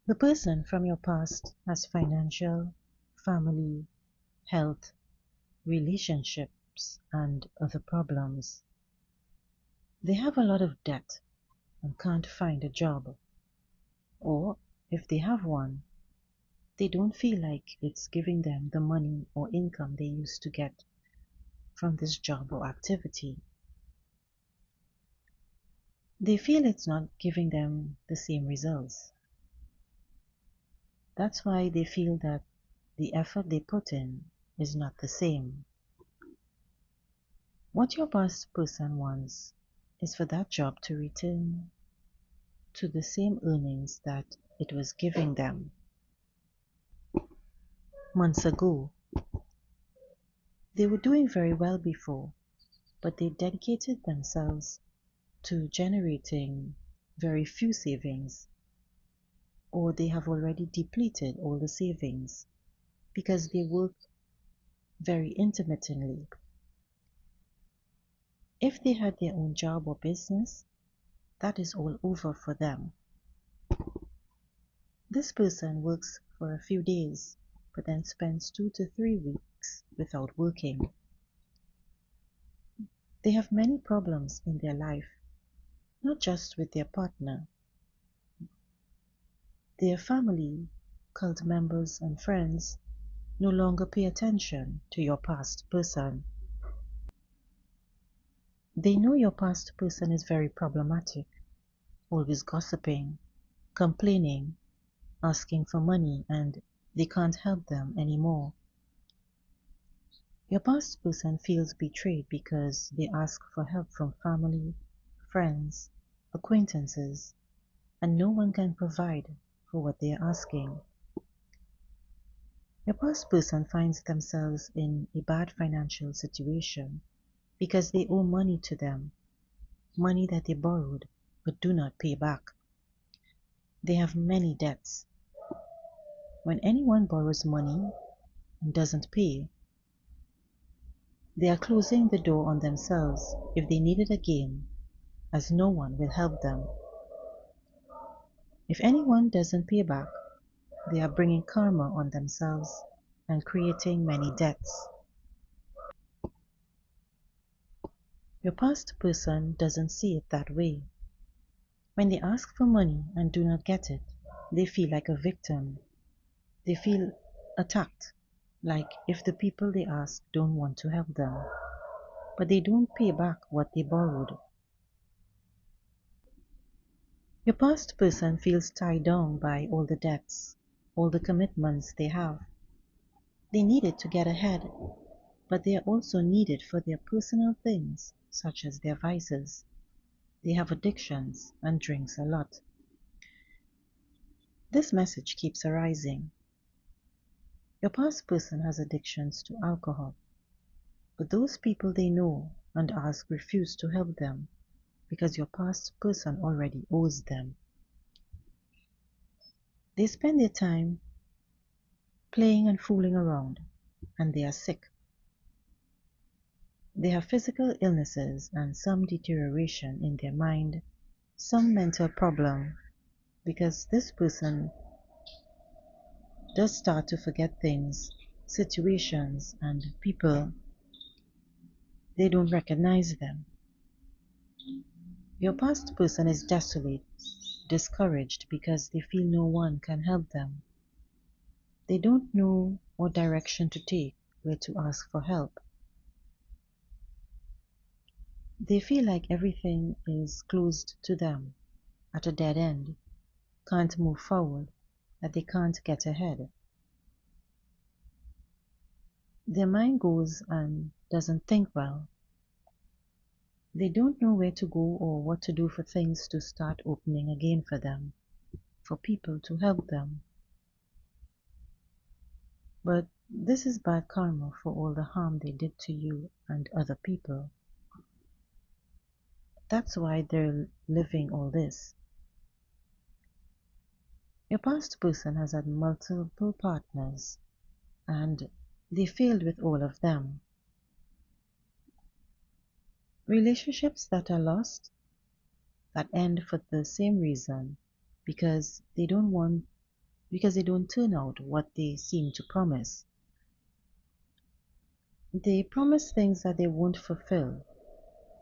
The person from your past has financial, family, health, relationships, and other problems. They have a lot of debt and can't find a job. Or if they have one, they don't feel like it's giving them the money or income they used to get from this job or activity. They feel it's not giving them the same results. That's why they feel that the effort they put in is not the same. What your past person wants is for that job to return to the same earnings that it was giving them months ago. They were doing very well before, but they dedicated themselves to generating very few savings, or they have already depleted all the savings because they work very intermittently. If they had their own job or business, that is all over for them. This person works for a few days, but then spends 2 to 3 weeks without working. They have many problems in their life, not just with their partner. Their family, cult members, and friends no longer pay attention to your past person. They know your past person is very problematic, always gossiping, complaining, asking for money, and they can't help them anymore. Your past person feels betrayed because they ask for help from family, friends, acquaintances, and no one can provide for what they are asking. Your past person finds themselves in a bad financial situation because they owe money to them, money that they borrowed but do not pay back. They have many debts. When anyone borrows money and doesn't pay, they are closing the door on themselves if they need it again, as no one will help them. If anyone doesn't pay back, they are bringing karma on themselves and creating many debts. Your past person doesn't see it that way. When they ask for money and do not get it, they feel like a victim. They feel attacked, like if the people they ask don't want to help them, but they don't pay back what they borrowed. Your past person feels tied down by all the debts, all the commitments they have. They need it to get ahead, but they are also needed for their personal things, such as their vices. They have addictions and drinks a lot. This message keeps arising. Your past person has addictions to alcohol, but those people they know and ask refuse to help them because your past person already owes them. They spend their time playing and fooling around, and they are sick. They have physical illnesses and some deterioration in their mind, some mental problem, because this person does start to forget things, situations, and people. They don't recognize them. Your past person is desolate, discouraged because they feel no one can help them. They don't know what direction to take, where to ask for help. They feel like everything is closed to them, at a dead end, can't move forward, that they can't get ahead. Their mind goes and doesn't think well. They don't know where to go or what to do for things to start opening again for them, for people to help them. But this is bad karma for all the harm they did to you and other people. That's why they're living all this. Your past person has had multiple partners and they failed with all of them. Relationships that are lost, that end for the same reason, because they don't want because they don't turn out what they seem to promise. They promise things that they won't fulfill,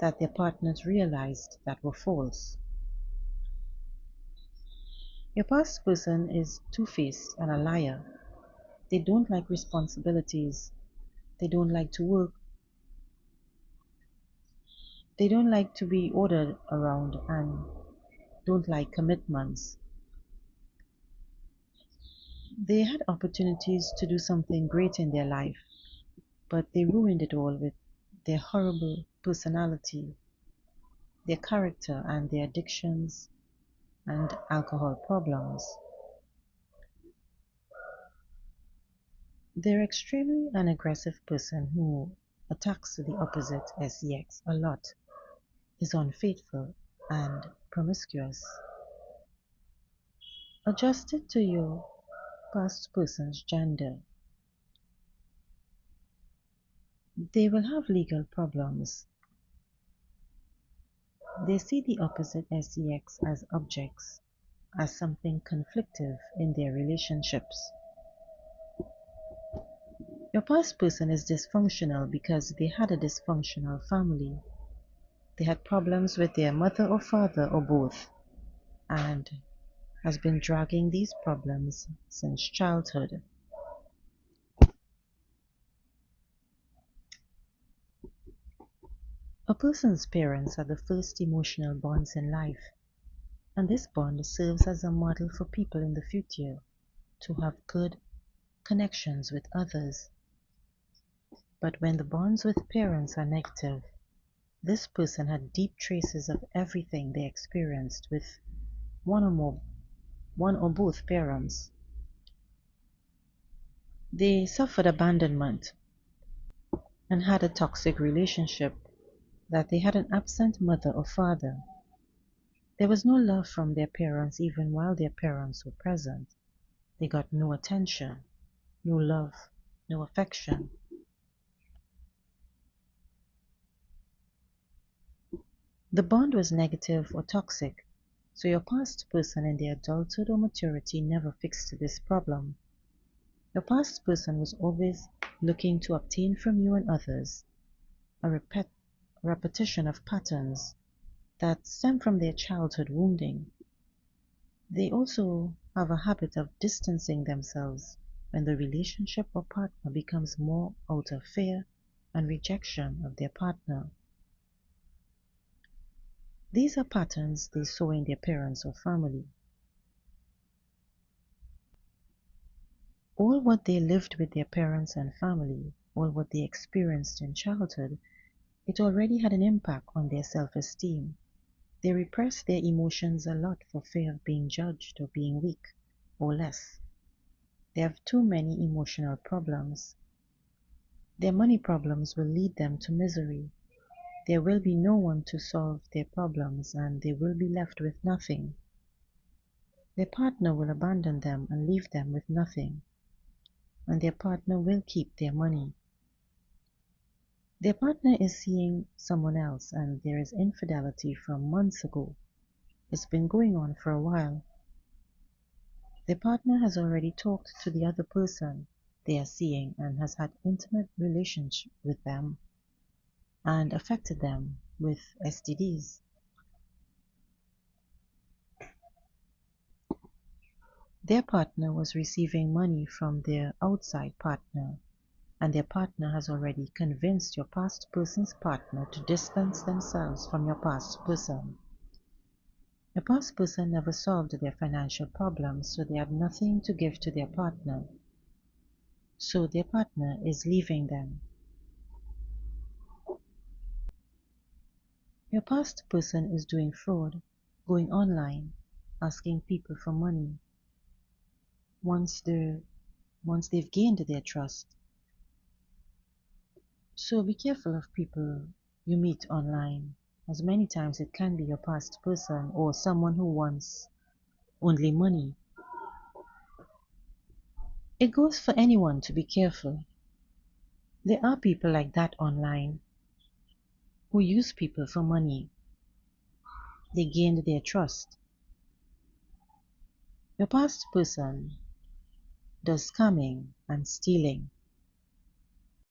that their partners realized that were false. Your past person is two-faced and a liar. They don't like responsibilities. They don't like to work. They don't like to be ordered around and don't like commitments. They had opportunities to do something great in their life, but they ruined it all with their horrible personality, their character, and their addictions and alcohol problems. They're extremely an aggressive person who attacks the opposite sex a lot, is unfaithful, and promiscuous. Adjusted to your past person's gender, they will have legal problems. They see the opposite sex as objects, as something conflictive in their relationships. Your past person is dysfunctional because they had a dysfunctional family. They had problems with their mother or father or both, and has been dragging these problems since childhood. A person's parents are the first emotional bonds in life, and this bond serves as a model for people in the future to have good connections with others. But when the bonds with parents are negative, this person had deep traces of everything they experienced with one or more, one or both parents. They suffered abandonment and had a toxic relationship, that they had an absent mother or father. There was no love from their parents even while their parents were present. They got no attention, no love, no affection. The bond was negative or toxic, so your past person in their adulthood or maturity never fixed this problem. Your past person was always looking to obtain from you and others a repetition of patterns that stem from their childhood wounding. They also have a habit of distancing themselves when the relationship or partner becomes more out of fear and rejection of their partner. These are patterns they saw in their parents or family. All what they lived with their parents and family, all what they experienced in childhood, it already had an impact on their self-esteem. They repress their emotions a lot for fear of being judged or being weak or less. They have too many emotional problems. Their money problems will lead them to misery. There will be no one to solve their problems and they will be left with nothing. Their partner will abandon them and leave them with nothing, and their partner will keep their money. Their partner is seeing someone else and there is infidelity from months ago. It's been going on for a while. Their partner has already talked to the other person they are seeing and has had intimate relations with them and affected them with STDs. Their partner was receiving money from their outside partner, and their partner has already convinced your past person's partner to distance themselves from your past person. Your past person never solved their financial problems, so they have nothing to give to their partner. So their partner is leaving them. Your past person is doing fraud, going online, asking people for money. Once they once they've gained their trust. So be careful of people you meet online, as many times it can be your past person or someone who wants only money. It goes for anyone to be careful. There are people like that online who use people for money. They gained their trust. Your past person does scamming and stealing.